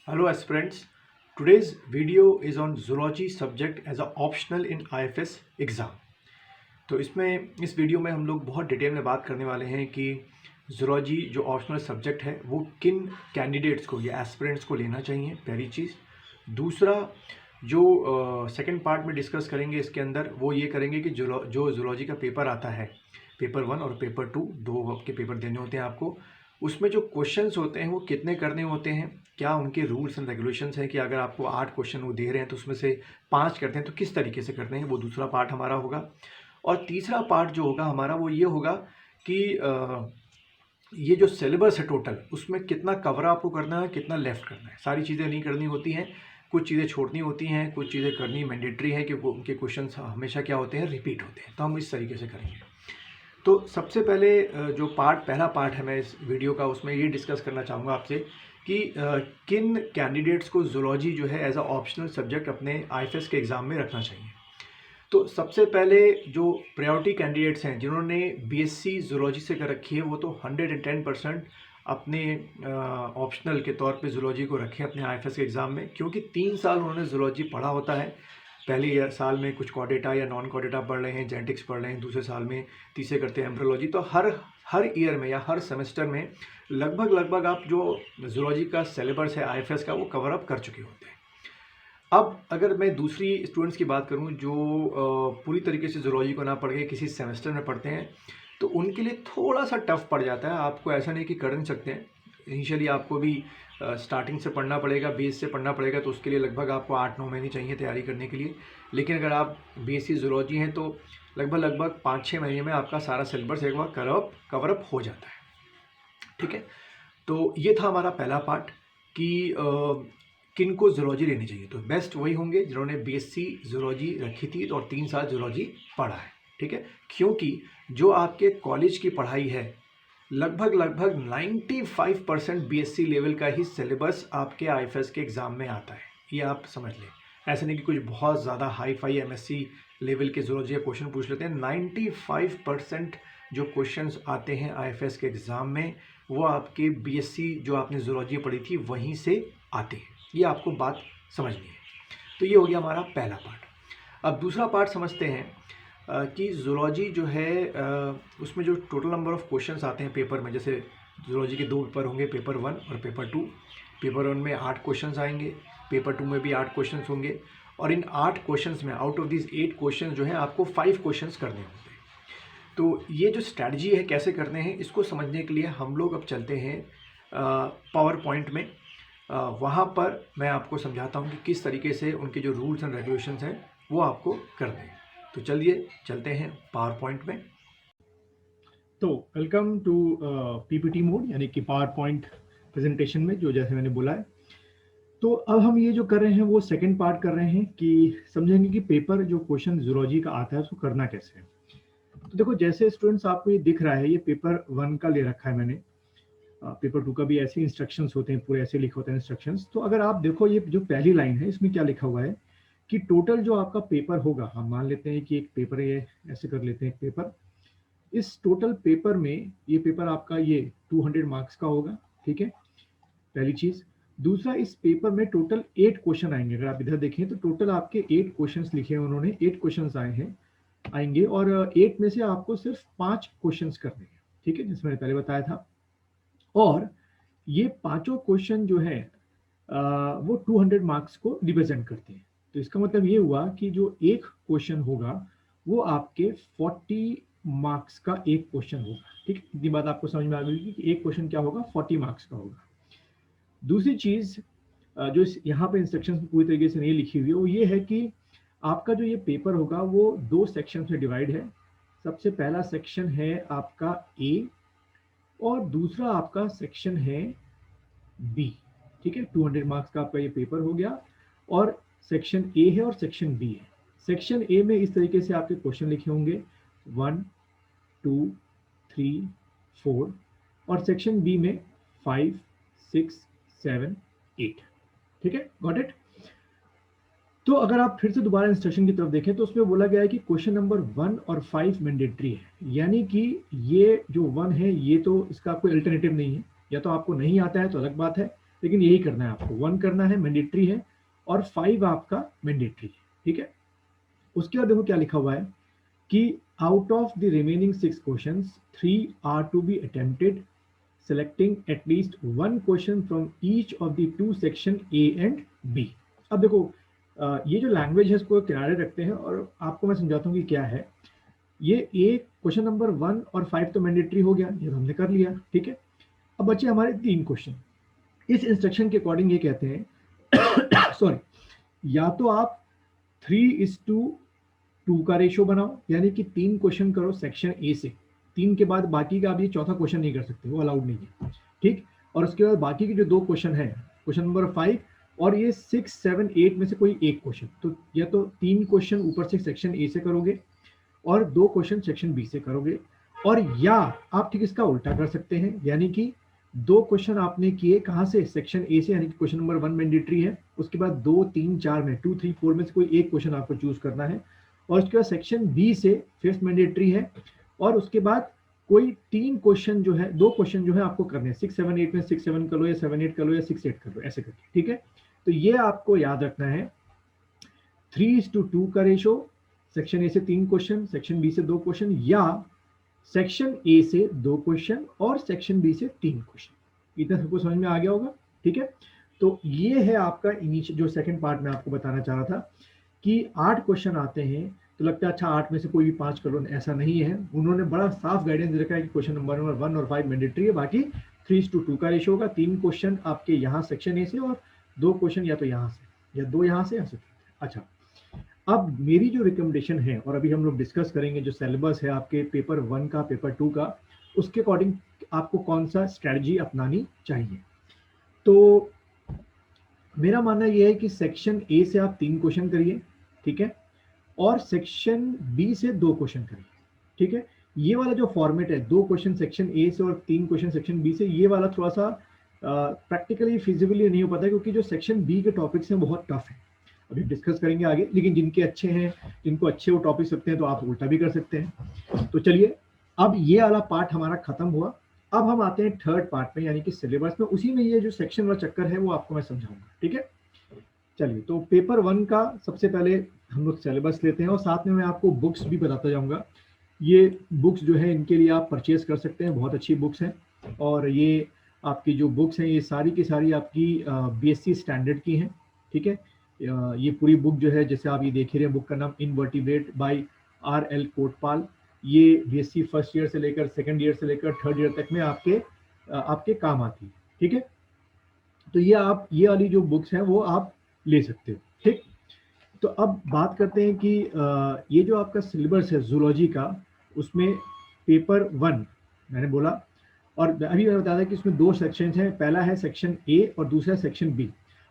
Hello aspirants, today's video is on zoology subject as a optional in IFS exam। तो इस video में हम लोग बहुत डिटेल में बात करने वाले हैं कि zoology जो ऑप्शनल सब्जेक्ट है वो किन कैंडिडेट्स को या एस्पिरेंट्स को लेना चाहिए, पहली चीज़। दूसरा जो सेकंड पार्ट में डिस्कस करेंगे इसके अंदर वो ये करेंगे कि जो zoology का पेपर आता है, पेपर 1 और पेपर 2, दो आपके पेपर देने होते हैं आपको। उसमें जो क्वेश्चंस होते हैं वो कितने करने होते हैं, क्या उनके रूल्स एंड रेगुलेशंस हैं कि अगर आपको 8 क्वेश्चन वो दे रहे हैं तो उसमें से 5 करते हैं तो किस तरीके से करते हैं, वो दूसरा पार्ट हमारा होगा। और तीसरा पार्ट जो होगा हमारा वो ये होगा कि ये जो सिलेबस है टोटल उसमें कितना कवर आपको करना है, कितना लेफ्ट करना है। सारी चीज़ें नहीं करनी होती हैं, कुछ चीज़ें छोड़नी होती हैं, कुछ चीज़ें करनी मैंडेटरी है क्योंकि उनके क्वेश्चन हमेशा क्या होते हैं, रिपीट होते हैं। तो हम इस तरीके से करेंगे। तो सबसे पहले जो पहला पार्ट है मैं इस वीडियो का, उसमें ये डिस्कस करना चाहूँगा आपसे कि किन कैंडिडेट्स को ज़ूलॉजी जो है एज अ ऑप्शनल सब्जेक्ट अपने आईएफएस के एग्ज़ाम में रखना चाहिए। तो सबसे पहले जो प्रायोरिटी कैंडिडेट्स हैं जिन्होंने बीएससी ज़ूलॉजी से कर रखी है वो तो 110% अपने ऑप्शनल के तौर पे ज़ूलॉजी को रखें अपने आईएफएस के एग्ज़ाम में, क्योंकि 3 साल उन्होंने ज़ूलॉजी पढ़ा होता है। पहले साल में कुछ कॉडेटा या नॉन कॉडेटा पढ़ रहे हैं, जेनेटिक्स पढ़ रहे हैं, दूसरे साल में तीसरे करते हैं एम्ब्रियोलॉजी। तो हर ईयर में या हर सेमेस्टर में लगभग आप जो ज़ूलॉजी का सिलेबस है आईएफएस का वो कवर अप कर चुके होते हैं। अब अगर मैं दूसरी स्टूडेंट्स की बात करूं जो पूरी तरीके से ज़ूलॉजी को ना पढ़ के किसी सेमेस्टर में पढ़ते हैं तो उनके लिए थोड़ा सा टफ पड़ जाता है। आपको ऐसा नहीं कि कर नहीं सकते हैं, इनिशियली आपको भी स्टार्टिंग से पढ़ना पड़ेगा, बेस से पढ़ना पड़ेगा, तो उसके लिए लगभग आपको 8-9 महीने चाहिए तैयारी करने के लिए। लेकिन अगर आप बीएससी ज़ूलॉजी हैं तो लगभग 5-6 महीने में आपका सारा सिलेबस एक बार कवर अप हो जाता है। ठीक है, तो ये था हमारा पहला पार्ट कि किन को ज़ूलॉजी लेनी चाहिए। तो बेस्ट वही होंगे जिन्होंने बीएससी ज़ूलॉजी रखी थी और 3 साल ज़ूलॉजी पढ़ा है। ठीक है, क्योंकि जो आपके कॉलेज की पढ़ाई है लगभग 95% बीएससी लेवल का ही सिलेबस आपके आईएफएस के एग्ज़ाम में आता है, ये आप समझ लें। ऐसा नहीं कि कुछ बहुत ज़्यादा हाई फाई एमएससी लेवल के ज़ूलॉजी का क्वेश्चन पूछ लेते हैं। 95% जो क्वेश्चंस आते हैं आईएफएस के एग्ज़ाम में वो आपके बीएससी जो आपने ज़ूलॉजी पढ़ी थी वहीं से आते हैं, ये आपको बात समझनी है। तो ये हो गया हमारा पहला पार्ट। अब दूसरा पार्ट समझते हैं कि ज़ूलॉजी जो है उसमें जो टोटल नंबर ऑफ़ क्वेश्चंस आते हैं पेपर में, जैसे ज़ूलॉजी के 2 पेपर होंगे, पेपर 1 और पेपर 2। पेपर 1 में 8 क्वेश्चंस आएंगे, पेपर 2 में भी 8 क्वेश्चंस होंगे, और इन 8 क्वेश्चंस में आउट ऑफ दिस 8 क्वेश्चंस जो हैं आपको 5 क्वेश्चंस करने होंगे। तो ये जो स्ट्रैटेजी है कैसे करने हैं इसको समझने के लिए हम लोग अब चलते हैं पावर पॉइंट में। वहाँ पर मैं आपको समझाता हूँ कि किस तरीके से उनके जो रूल्स एंड रेगुलेशंस हैं वो आपको करने हैं। तो चलिए चलते हैं पावर पॉइंट में। तो वेलकम टू पीपीटी मोड यानी कि पावर पॉइंट प्रेजेंटेशन में, जो जैसे मैंने बोला है। तो अब हम ये जो कर रहे हैं वो सेकंड पार्ट कर रहे हैं कि समझेंगे कि पेपर जो क्वेश्चन ज़ूलॉजी का आता है उसको करना कैसे है। तो देखो, जैसे स्टूडेंट्स आपको ये दिख रहा है, ये पेपर 1 का ले रखा है मैंने। पेपर 2 का भी ऐसे इंस्ट्रक्शंस होते हैं, पूरे ऐसे लिखे होते हैं इंस्ट्रक्शंस। तो अगर आप देखो ये जो पहली लाइन है इसमें क्या लिखा हुआ है कि टोटल जो आपका पेपर होगा, हम मान लेते हैं कि एक पेपर, ये ऐसे कर लेते हैं एक पेपर, इस टोटल पेपर में ये पेपर आपका ये 200 मार्क्स का होगा। ठीक है, पहली चीज। दूसरा, इस पेपर में टोटल 8 क्वेश्चन आएंगे। अगर आप इधर देखें तो टोटल आपके 8 क्वेश्चंस लिखे हैं उन्होंने, 8 क्वेश्चंस आएंगे, और 8 में से आपको सिर्फ 5 क्वेश्चंस करने हैं। ठीक है, जिसमें मैंने पहले बताया था। और ये पांचों क्वेश्चन जो है वो 200 मार्क्स को रिप्रेजेंट करते हैं। तो इसका मतलब ये हुआ कि जो एक क्वेश्चन होगा वो आपके 40 मार्क्स का एक क्वेश्चन होगा। ठीक है, इतनी बात आपको समझ में आ गई कि एक क्वेश्चन क्या होगा, 40 मार्क्स का होगा। दूसरी चीज जो यहाँ पे इंस्ट्रक्शन पूरी तरीके से नहीं लिखी हुई है वो ये है कि आपका जो ये पेपर होगा वो 2 सेक्शन में डिवाइड है। सबसे पहला सेक्शन है आपका ए और दूसरा आपका सेक्शन है बी। ठीक है, 200 मार्क्स का आपका ये पेपर हो गया, और सेक्शन ए है और सेक्शन बी है। सेक्शन ए में इस तरीके से आपके क्वेश्चन लिखे होंगे 1, 2, 3, 4, और सेक्शन बी में 5, 6, 7, 8। ठीक है, गॉट इट। तो अगर आप फिर से दोबारा इंस्ट्रक्शन की तरफ देखें तो उसमें बोला गया है कि क्वेश्चन नंबर 1 और 5 मैंडेटरी है, यानी कि ये जो 1 है ये तो इसका कोई अल्टरनेटिव नहीं है, या तो आपको नहीं आता है तो अलग बात है, लेकिन यही करना है आपको, 1 करना है मैंडेटरी है और 5 आपका मैंडेटरी है, ठीक है। उसके बाद देखो क्या लिखा हुआ है कि out of the remaining 6 questions 3 are to be attempted selecting at least one question from each of the two section A and B। अब देखो ये जो लैंग्वेज है इसको किनारे रखते हैं और आपको मैं समझाता हूँ कि क्या है। ये एक क्वेश्चन नंबर 1 और 5 तो मैंडेटरी हो गया, ये हमने कर लिया, ठीक है। अब बचे हमारे 3 क्वेश्चन। इस इंस्ट्रक्शन के अकॉर्डिंग ये कहते हैं सॉरी, या तो आप 3:2 का रेशो बनाओ, यानी कि 3 क्वेश्चन करो सेक्शन ए से, 3 के बाद बाकी का आप ये चौथा क्वेश्चन नहीं कर सकते, वो अलाउड नहीं है, ठीक। और उसके बाद बाकी के जो 2 क्वेश्चन है, क्वेश्चन नंबर 5 और ये 6, 7, 8 में से कोई एक क्वेश्चन, तो या तो 3 क्वेश्चन ऊपर से सेक्शन ए से करोगे और 2 क्वेश्चन सेक्शन बी से करोगे, और या आप ठीक इसका उल्टा कर सकते हैं, यानी कि 2 क्वेश्चन आपने किए कहाँ से, सेक्शन ए से, यानी कि क्वेश्चन नंबर 1 मैंडेटरी है, उसके बाद 2, 3, 4 में 2, 3, 4 में से कोई एक क्वेश्चन आपको चूज करना है, और उसके बाद सेक्शन बी से 5th मैंडेटरी है, और उसके बाद कोई 3 क्वेश्चन जो है, 2 क्वेश्चन जो है आपको करने हैं, 6, 7, 8 में 6, 7 कर लो या 7, 8 कर लो या 6, 8 कर लो, ऐसे करके, ठीक है। तो ये आपको याद रखना है, 3:2 का रेशो, सेक्शन ए से 3 क्वेश्चन, सेक्शन बी से 2 क्वेश्चन, या सेक्शन ए से 2 क्वेश्चन और सेक्शन बी से 3 क्वेश्चन। इतना सबको समझ में आ गया होगा, ठीक है। तो ये है आपका जो सेकंड पार्ट में आपको बताना चाह रहा था कि 8 क्वेश्चन आते हैं, तो लगता है अच्छा 8 में से कोई भी 5 कर लो, ऐसा नहीं है। उन्होंने बड़ा साफ गाइडेंस रखा है कि क्वेश्चन नंबर 1 और 5 मैंडेटरी है, बाकी 3:2 का रेशो होगा, 3 क्वेश्चन आपके यहाँ सेक्शन ए से और 2 क्वेश्चन या तो यहाँ से या 2 यहाँ से या से। अच्छा, अब मेरी जो रिकमेंडेशन है, और अभी हम लोग डिस्कस करेंगे जो सिलेबस है आपके पेपर 1 का, पेपर 2 का, उसके अकॉर्डिंग आपको कौन सा स्ट्रेटजी अपनानी चाहिए। तो मेरा मानना यह है कि सेक्शन ए से आप 3 क्वेश्चन करिए, ठीक है, और सेक्शन बी से 2 क्वेश्चन करिए, ठीक है। ये वाला जो फॉर्मेट है, 2 क्वेश्चन सेक्शन ए से और 3 क्वेश्चन सेक्शन बी से, ये वाला थोड़ा सा प्रैक्टिकली फिजिबली नहीं हो पाता, क्योंकि जो सेक्शन बी के टॉपिक्स हैं बहुत टफ है, अभी डिस्कस करेंगे आगे, लेकिन जिनके अच्छे हैं, जिनको अच्छे वो टॉपिक्स लगते हैं, तो आप उल्टा भी कर सकते हैं। तो चलिए, अब ये वाला पार्ट हमारा खत्म हुआ, अब हम आते हैं थर्ड पार्ट में, यानी कि सिलेबस में। उसी में ये जो सेक्शन वाला चक्कर है वो आपको मैं समझाऊंगा, ठीक है। चलिए, तो पेपर 1 का सबसे पहले हम लोग सिलेबस लेते हैं, और साथ में मैं आपको बुक्स भी बताता जाऊंगा। ये बुक्स जो है इनके लिए आप परचेज कर सकते हैं, बहुत अच्छी बुक्स हैं, और ये आपकी जो बुक्स हैं ये सारी की सारी आपकी बीएससी स्टैंडर्ड की हैं, ठीक है। ये पूरी बुक जो है, जैसे आप ये देख रहे हैं, बुक का नाम इनवर्टिब्रेट बाय RL कोटपाल, ये बीएससी फर्स्ट ईयर से लेकर सेकंड ईयर से लेकर थर्ड ईयर तक में आपके काम आती है, ठीक है। तो ये वाली जो बुक्स हैं वो आप ले सकते हो, ठीक। तो अब बात करते हैं कि ये जो आपका सिलेबस है जूलॉजी का, उसमें पेपर 1 मैंने बोला, और अभी मैंने बताया था कि इसमें 2 सेक्शंस हैं, पहला है सेक्शन ए और दूसरा सेक्शन बी।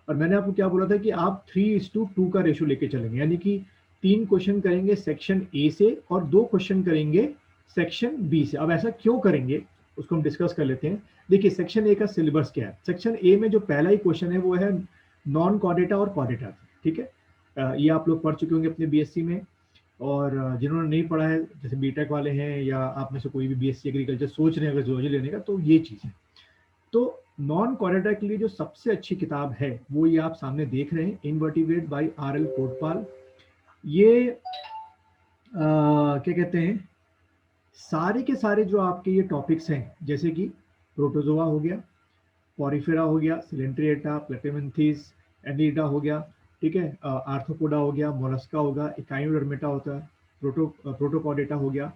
और मैंने आपको क्या बोला था कि आप 3:2 का रेशो लेके चलेंगे, यानी कि 3 क्वेश्चन करेंगे सेक्शन ए से और 2 क्वेश्चन करेंगे सेक्शन बी से। अब ऐसा क्यों करेंगे उसको हम डिस्कस कर लेते हैं। देखिए, सेक्शन ए का सिलेबस क्या है। सेक्शन ए में जो पहला ही क्वेश्चन है वो है नॉन कॉर्डेटा और कॉर्डेटा, ठीक है। ये आप लोग पढ़ चुके होंगे अपने बीएससी में, और जिन्होंने नहीं पढ़ा है, जैसे बीटेक वाले हैं या आप में से कोई भी बीएससी एग्रीकल्चर सोच रहे हैं अगर जूलॉजी लेने का, तो ये चीज़ है। तो नॉन कॉर्डेटा के लिए जो सबसे अच्छी किताब है वो ये आप सामने देख रहे हैं, इनवर्टिब्रेट बाय RL कोटपाल। ये क्या कहते हैं, सारे के सारे जो आपके ये टॉपिक्स हैं, जैसे कि प्रोटोजोआ हो गया, पॉरीफेरा हो गया, सिलेंट्रिएटा, प्लेटेमेंथिस, एनिडा हो गया, ठीक है, आर्थ्रोपोडा हो गया, मोलस्का होगा, इकाइनोडर्मेटा होता है, प्रोटोकॉर्डेटा हो गया,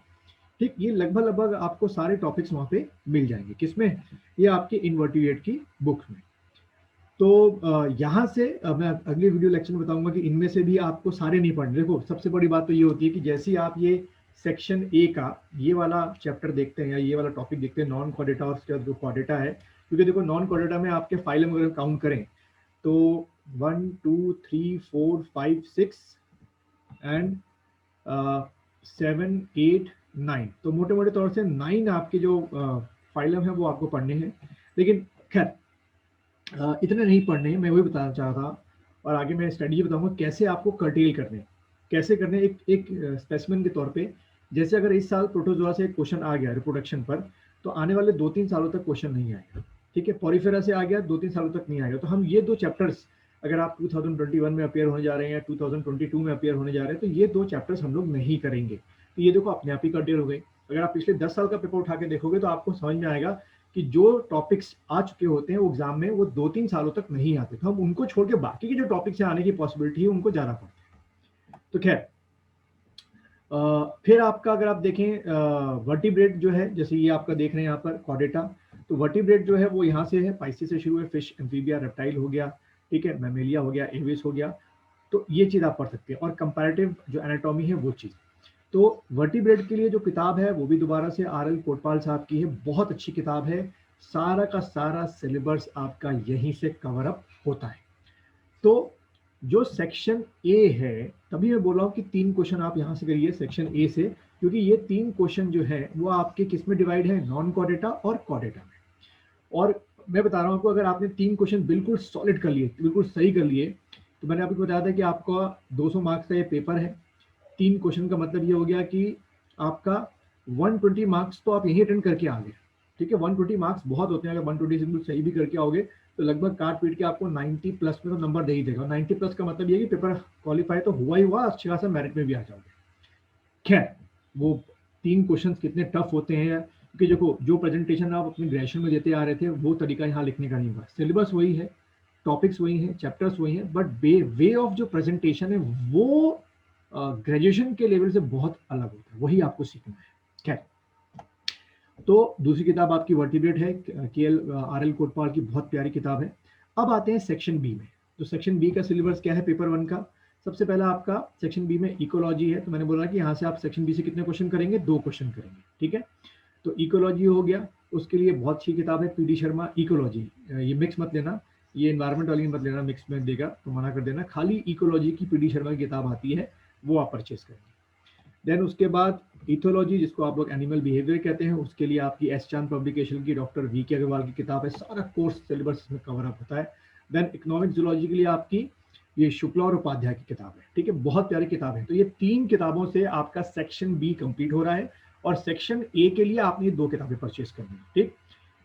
ठीक। ये लगभग आपको सारे टॉपिक्स वहाँ पे मिल जाएंगे, किसमें, ये आपके इनवर्टिब्रेट की बुक में। तो यहाँ से मैं अगले वीडियो लेक्चर में बताऊंगा कि इनमें से भी आपको सारे नहीं पढ़ने। देखो, सबसे बड़ी बात तो ये होती है कि जैसे ही आप ये सेक्शन ए का ये वाला चैप्टर देखते हैं या ये वाला टॉपिक देखते हैं, नॉन कॉर्डेटा और उसके बाद जो कॉर्डेटा है, क्योंकि देखो नॉन कॉर्डेटा में आपके फाइलम अगर काउंट करें तो 1, 2, 3, 4, 5, 6 एंड 7, 8, 9, तो मोटे मोटे तौर से 9 आपके जो फाइलम है वो आपको पढ़ने हैं। लेकिन खैर इतने नहीं पढ़ने हैं, मैं वही बताना चाह रहा था, और आगे मैं स्ट्रेटजी बताऊंगा कैसे आपको कर्टेल करने, कैसे करने एक स्पेसिमेन के तौर पे। जैसे अगर इस साल प्रोटोजोआ से एक क्वेश्चन आ गया रिप्रोडक्शन पर, तो आने वाले 2-3 सालों तक क्वेश्चन नहीं आएगा, ठीक है, पॉरीफेरा से आ गया, 2-3 सालों तक नहीं आएगा। तो हम ये 2 चैप्टर्स, अगर आप 2021 में अपीयर होने जा रहे हैं या 2022 में अपीयर होने जा रहे हैं, तो ये 2 चैप्टर्स हम लोग नहीं करेंगे। तो ये देखो अपने आप ही कट हो गई। अगर आप पिछले 10 साल का पेपर उठा के देखोगे तो आपको समझ में आएगा कि जो टॉपिक्स आ चुके होते हैं वो एग्जाम में, वो 2-3 सालों तक नहीं आते। तो हम उनको छोड़ के बाकी के जो टॉपिक्स आने की पॉसिबिलिटी है उनको ज़्यादा पढ़ते हैं। तो खैर, फिर आपका अगर आप देखें वर्टिब्रेट जो है, जैसे ये आपका देख रहे हैं यहाँ पर कॉर्डेटा, तो वर्टिब्रेट जो है वो यहाँ से है, पाइसी से शुरू है, फिश, एम्फीबिया, रेप्टाइल हो गया, ठीक है, मैमेलिया हो गया, एविस हो गया। तो ये चीज़ आप पढ़ सकते हैं, और कंपैरेटिव जो एनाटॉमी है वो चीज़। तो वर्टिब्रेट के लिए जो किताब है वो भी दोबारा से आर.एल. कोटपाल साहब की है, बहुत अच्छी किताब है। सारा का सारा सिलेबस आपका यहीं से कवर अप होता है। तो जो सेक्शन ए है, तभी मैं बोल रहा हूँ कि 3 क्वेश्चन आप यहाँ से करिए सेक्शन ए से, क्योंकि ये 3 क्वेश्चन जो है वो आपके किस में डिवाइड है, नॉन कॉर्डेटा और कॉर्डेटा में। और मैं बता रहा हूँ आपको, अगर आपने 3 क्वेश्चन बिल्कुल सॉलिड कर लिए, बिल्कुल सही कर लिए, तो मैंने आपको बताया था कि आपका 200 मार्क्स का ये पेपर है। 3 क्वेश्चन का मतलब ये हो गया कि आपका 120 मार्क्स तो आप यहीं अटेंड करके आ गए, ठीक है। 120 मार्क्स बहुत होते हैं, अगर 120 से बिल्कुल सही भी करके आओगे तो लगभग काट पीट के आपको 90 प्लस में तो नंबर दे ही देगा। 90 प्लस का मतलब ये कि पेपर क्वालिफाई तो हुआ ही हुआ, अच्छे खासा मेरिट में भी आ जाओगे। खैर, वो 3 क्वेश्चन कितने टफ होते हैं, क्योंकि देखो जो प्रेजेंटेशन आप अपने ग्रेजुएशन में देते आ रहे थे वो तरीका यहाँ लिखने का नहीं होगा। सिलेबस वही है, टॉपिक्स वही हैं, चैप्टर्स वही हैं, बट वे ऑफ जो प्रेजेंटेशन है वो ग्रेजुएशन के लेवल से बहुत अलग होता है, वही आपको सीखना है। खैर, तो दूसरी किताब आपकी वर्टिब्रेट है, आर.एल. कोटपाल की बहुत प्यारी किताब है। अब आते हैं सेक्शन बी में। तो सेक्शन बी का सिलेबस क्या है पेपर 1 का? सबसे पहला आपका सेक्शन बी में इकोलॉजी है। तो मैंने बोला कि यहाँ से आप सेक्शन बी से कितने क्वेश्चन करेंगे, 2 क्वेश्चन करेंगे, ठीक है। तो इकोलॉजी हो गया, उसके लिए बहुत अच्छी किताब है पी.डी. शर्मा इकोलॉजी। ये मिक्स मत लेना, ये एनवायरमेंट वाली मत लेना, मिक्स में देगा तो मना कर देना। खाली इकोलॉजी की पी.डी. शर्मा की किताब आती है, वो आप परचेज करेंगे। देन उसके बाद इथोलॉजी, जिसको आप लोग एनिमल बिहेवियर कहते हैं, उसके लिए आपकी एस चांद पब्लिकेशन की डॉक्टर वी.के. अग्रवाल की किताब है। सारा कोर्स सिलेबस इसमें कवर अप होता है। देन इकोनॉमिक जूलॉजी के लिए आपकी ये शुक्ला और उपाध्याय की किताब है, ठीक है, बहुत प्यारी किताब है। तो ये 3 किताबों से आपका सेक्शन बी कंप्लीट हो रहा है, और सेक्शन ए के लिए आपने 2 किताबें परचेज करनी है, ठीक।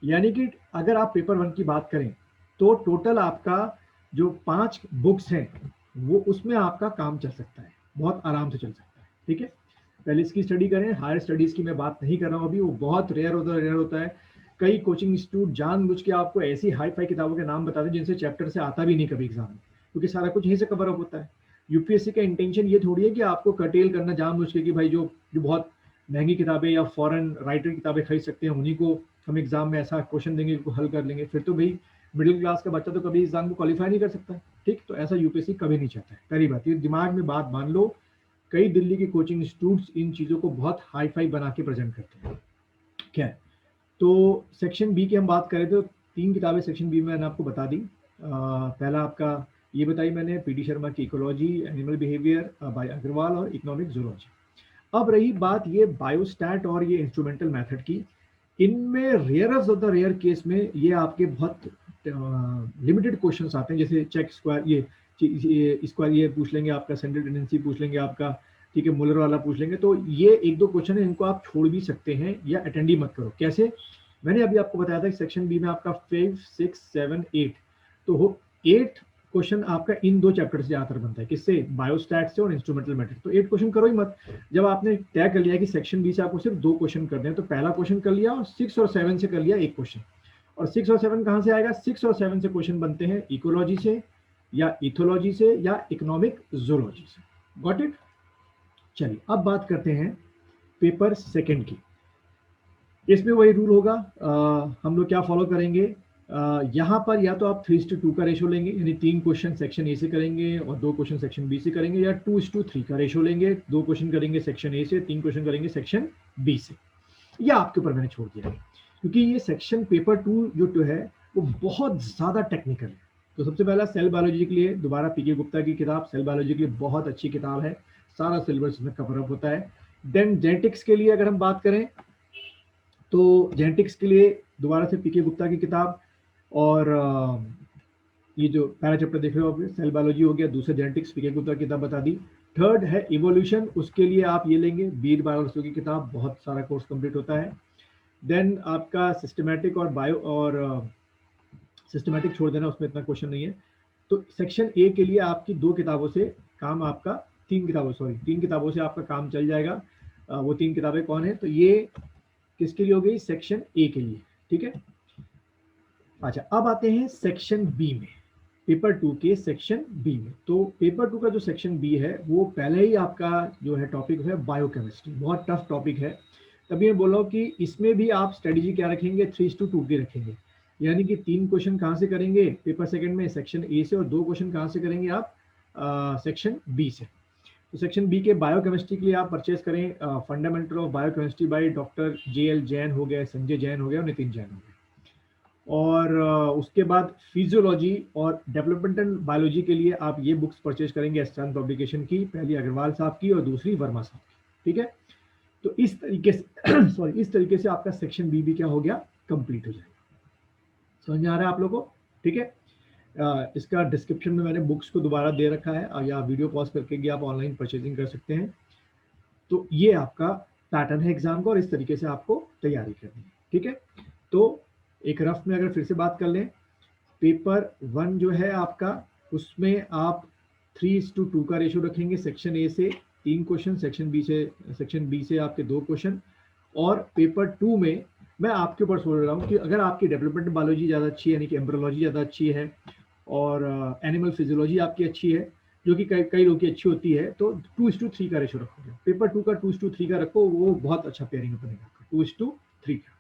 यानी कि अगर आप पेपर 1 की बात करें तो टोटल आपका जो 5 बुक्स हैं वो उसमें आपका काम चल सकता है, बहुत आराम से चल सकता है, ठीक है। पहले इसकी स्टडी करें, हायर स्टडीज की मैं बात नहीं कर रहा हूँ अभी, वो बहुत रेयर होता है। कई कोचिंग इंस्टीट्यूट जानबूझ के आपको ऐसी हाई फाई किताबों के नाम बताते हैं जिनसे चैप्टर से आता भी नहीं कभी एग्जाम में, क्योंकि सारा कुछ यहीं से कवर अप होता है। यूपीएससी का इंटेंशन ये थोड़ी है कि आपको कर्टेल करना जानबूझ के कि भाई जो बहुत महंगी किताबें या फॉरेन राइटर किताबें खरीद सकते हैं उन्हीं को हम एग्जाम में ऐसा क्वेश्चन देंगे को हल कर लेंगे, फिर तो भाई मिडिल क्लास का बच्चा तो कभी एग्जाम को क्वालिफाई नहीं कर सकता, ठीक। तो ऐसा यूपीएससी कभी नहीं चाहता है, पहली बात ये दिमाग में बात मान लो। कई दिल्ली के कोचिंग इंस्टीट्यूट्स इन चीज़ों को बहुत हाई फाई बना के प्रेजेंट करते हैं। क्या है, तो सेक्शन बी की हम बात करें तो 3 किताबें सेक्शन बी में मैंने आपको बता दी। पहला आपका ये बताई मैंने, पी.डी. शर्मा की ecology, animal behaviour by Agarwal, और इकोनॉमिक जूलॉजी। अब रही बात ये बायोस्टैट और ये इंस्ट्रूमेंटल मेथड की, इनमें rarest of the rare case में ये आपके बहुत लिमिटेड क्वेश्चंस आते हैं, जैसे चेक स्क्वायर, ये स्क्वायर ये पूछ लेंगे आपका, सेंट्रल टेंडेंसी पूछ लेंगे आपका, ठीक है, मुलर वाला पूछ लेंगे। तो ये 1-2 क्वेश्चन है, इनको आप छोड़ भी सकते हैं या अटेंड ही मत करो। कैसे, मैंने अभी आपको बताया था कि सेक्शन बी में आपका 5, 6, 7, 8, तो 8 क्वेश्चन आपका इन 2 चैप्टर से आकर बनता है, किससे, बायोस्टैट से और इंस्ट्रूमेंटल मेथड। तो 8 क्वेश्चन करो ही मत। जब आपने तय कर लिया कि सेक्शन बी से आपको सिर्फ 2 क्वेश्चन करने हैं, तो पहला क्वेश्चन कर लिया, और 6 और 7 से कर लिया 1 क्वेश्चन। और 6 और 7 कहाँ से आएगा, 6 और 7 से क्वेश्चन बनते हैं इकोलॉजी से या इथोलॉजी से या इकोनॉमिक जूलॉजी से। Got it. चलिए अब बात करते हैं पेपर 2 की। इसमें वही रूल होगा, हम लोग क्या फॉलो करेंगे, यहाँ पर या तो आप 3:2 का रेशो लेंगे, यानी 3 क्वेश्चन सेक्शन ए से करेंगे और 2 क्वेश्चन सेक्शन बी से करेंगे, या 2:3 का रेशो लेंगे, 2 क्वेश्चन करेंगे सेक्शन ए से, 3 क्वेश्चन करेंगे सेक्शन बी से। या आपके ऊपर मैंने छोड़ दिया है, क्योंकि ये सेक्शन पेपर 2 जो है वो बहुत ज़्यादा टेक्निकल है। तो सबसे पहला सेल बायोलॉजी के लिए दोबारा पी.के. गुप्ता की किताब, सेल बायोलॉजी के लिए बहुत अच्छी किताब है, सारा सिलेबस इसमें कवर अप होता है। देन जेनेटिक्स के लिए अगर हम बात करें तो जेनेटिक्स के लिए दोबारा से पी.के. गुप्ता की किताब, और ये जो पहला चैप्टर देख रहे हो आप, सेल बायोलॉजी हो गया, दूसरा जेनेटिक्स, पी.के. गुप्ता की किताब बता दी। थर्ड है इवोल्यूशन, उसके लिए आप ये लेंगे बीर बायोलॉजी की किताब, बहुत सारा कोर्स कंप्लीट होता है। देन आपका सिस्टमैटिक और बायो और सिस्टमैटिक छोड़ देना, उसमें इतना क्वेश्चन नहीं है। तो सेक्शन ए के लिए आपकी 2 किताबों से काम आपका 3 किताबों से आपका काम चल जाएगा। वो 3 किताबें कौन है, तो ये किसके लिए हो गई, सेक्शन ए के लिए, ठीक है। अच्छा, अब आते हैं सेक्शन बी में, पेपर 2 के सेक्शन बी में। तो पेपर 2 का जो सेक्शन बी है वो पहले ही आपका जो है टॉपिक है बायोकेमिस्ट्री, बहुत टफ टॉपिक है। तभी मैं बोल रहा हूँ कि इसमें भी आप स्ट्रेटेजी क्या रखेंगे, 3:2 की रखेंगे, यानी कि 3 क्वेश्चन कहाँ से करेंगे पेपर सेकंड में, सेक्शन ए से, और 2 क्वेश्चन कहाँ से करेंगे आप, सेक्शन बी से। तो सेक्शन बी के बायोकेमिस्ट्री के लिए आप परचेज करें fundamental of biochemistry by doctor JL Jain हो गया, संजय जैन हो गया और नितिन जैन हो गया। और उसके बाद फिजियोलॉजी और डेवलपमेंटल बायोलॉजी के लिए आप ये बुक्स परचेज करेंगे एस्ट्रान पब्लिकेशन की, पहली अग्रवाल साहब की और दूसरी वर्मा साहब की, ठीक है। तो इस तरीके से सॉरी, इस तरीके से आपका सेक्शन बी भी क्या हो गया, कंप्लीट हो जाएगा। समझ में आ रहा है आप लोगों को, ठीक है। इसका डिस्क्रिप्शन में मैंने बुक्स को दोबारा दे रखा है, या वीडियो पॉज करके भी आप ऑनलाइन परचेजिंग कर सकते हैं। तो ये आपका पैटर्न है एग्जाम का, और इस तरीके से आपको तैयारी करनी है, ठीक है। तो एक रफ में अगर फिर से बात कर लें, पेपर 1 जो है आपका, उसमें आप 3:2 का रेशियो रखेंगे, सेक्शन ए से 3 क्वेश्चन, सेक्शन बी से आपके 2 क्वेश्चन। और पेपर 2 में मैं आपके ऊपर सोच रहा हूँ कि अगर आपकी डेवलपमेंट बायोलॉजी ज़्यादा अच्छी है, यानी कि एम्ब्रियोलॉजी ज़्यादा अच्छी है, और एनिमल फिजियोलॉजी आपकी अच्छी है, जो कि कई लोगों की अच्छी होती है, तो 2:3 का रेशियो रखोगे। पेपर 2 का 2:3 का रखो, वो बहुत अच्छा पेयरिंग बनेगा 2:3 का।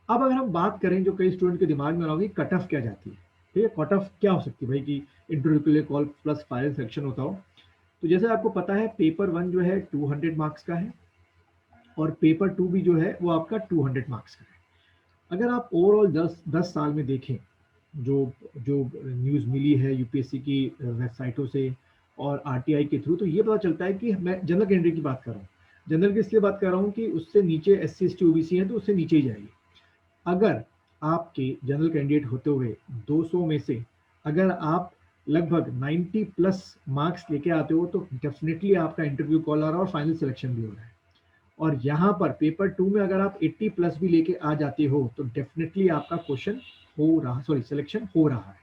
अब अगर हम बात करें, जो कई स्टूडेंट के दिमाग में होगी, कट ऑफ क्या जाती है, ठीक है। कट ऑफ क्या हो सकती है भाई, कि इंटरव्यू के लिए कॉल प्लस फाइनल सेक्शन होता हो। तो जैसे आपको पता है, पेपर 1 जो है 200 मार्क्स का है, और पेपर 2 भी जो है वो आपका 200 मार्क्स का है। अगर आप ओवरऑल 10 साल में देखें, जो जो न्यूज़ मिली है यूपीएससी की वेबसाइटों से और आरटीआई के थ्रू, तो ये पता चलता है कि मैं जनरल कैंडिडेट की बात कर रहा हूँ, जनरल की इसलिए बात कर रहा हूँ कि उससे नीचे SC ST OBC हैं, तो उससे नीचे ही जाएगी। अगर आपके जनरल कैंडिडेट होते हुए 200 में से अगर आप लगभग 90 प्लस मार्क्स लेके आते हो, तो डेफिनेटली आपका इंटरव्यू कॉल आ रहा है और फाइनल सिलेक्शन भी हो रहा है। और यहाँ पर पेपर 2 में अगर आप 80 प्लस भी लेके आ जाते हो, तो डेफिनेटली आपका सिलेक्शन हो रहा है।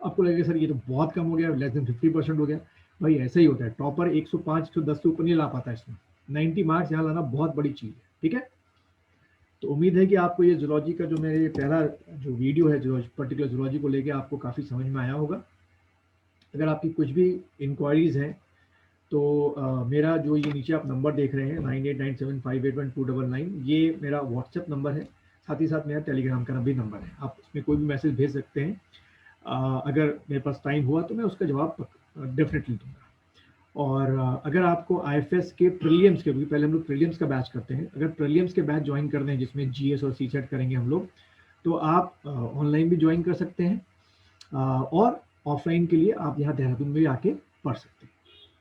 आपको लगेगा सर ये तो बहुत कम हो गया, लेस देन 50% हो गया। भाई ऐसा ही होता है, टॉपर 105 110 से ऊपर नहीं ला पाता इसमें, 90 मार्क्स यहाँ लाना बहुत बड़ी चीज़ है, ठीक है। तो उम्मीद है कि आपको ये जूलॉजी का जो मेरे पहला जो वीडियो है पर्टिकुलर जूलॉजी को लेके आपको काफ़ी समझ में आया होगा। अगर आपकी कुछ भी इंक्वायरीज हैं, तो मेरा जो ये नीचे आप नंबर देख रहे हैं 9897581299, ये मेरा व्हाट्सएप नंबर है, साथ ही साथ मेरा टेलीग्राम का भी नंबर है। आप इसमें कोई भी मैसेज भेज सकते हैं। अगर मेरे पास टाइम हुआ तो मैं उसका जवाब डेफिनेटली दूंगा। और अगर आपको IFS के प्रीलिम्स के, क्योंकि पहले हम लोग प्रीलिम्स का बैच करते हैं, अगर प्रीलिम्स के बैच ज्वाइन करते हैं जिसमें GS और CSET करेंगे हम लोग, तो आप ऑनलाइन भी ज्वाइन कर सकते हैं, और ऑफलाइन के लिए आप यहाँ देहरादून में भी आके पढ़ सकते हैं,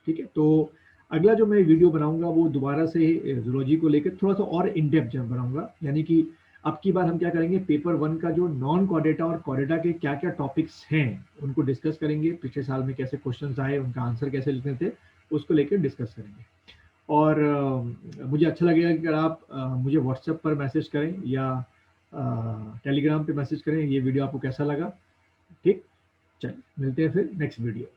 ठीक है। तो अगला जो मैं वीडियो बनाऊंगा वो दोबारा से जूलॉजी को लेकर थोड़ा सा और इन डेप्थ बनाऊंगा, यानी कि अब की बार हम क्या करेंगे, पेपर 1 का जो नॉन कॉर्डेटा और कॉर्डेटा के क्या क्या टॉपिक्स हैं उनको डिस्कस करेंगे, पिछले साल में कैसे क्वेश्चंस आए, उनका आंसर कैसे लिखने थे, उसको लेकर डिस्कस करेंगे। और मुझे अच्छा लगेगा कि अगर आप मुझे व्हाट्सएप पर मैसेज करें या टेलीग्राम पे मैसेज करें ये वीडियो आपको कैसा लगा, ठीक। चलिए मिलते हैं फिर नेक्स्ट वीडियो।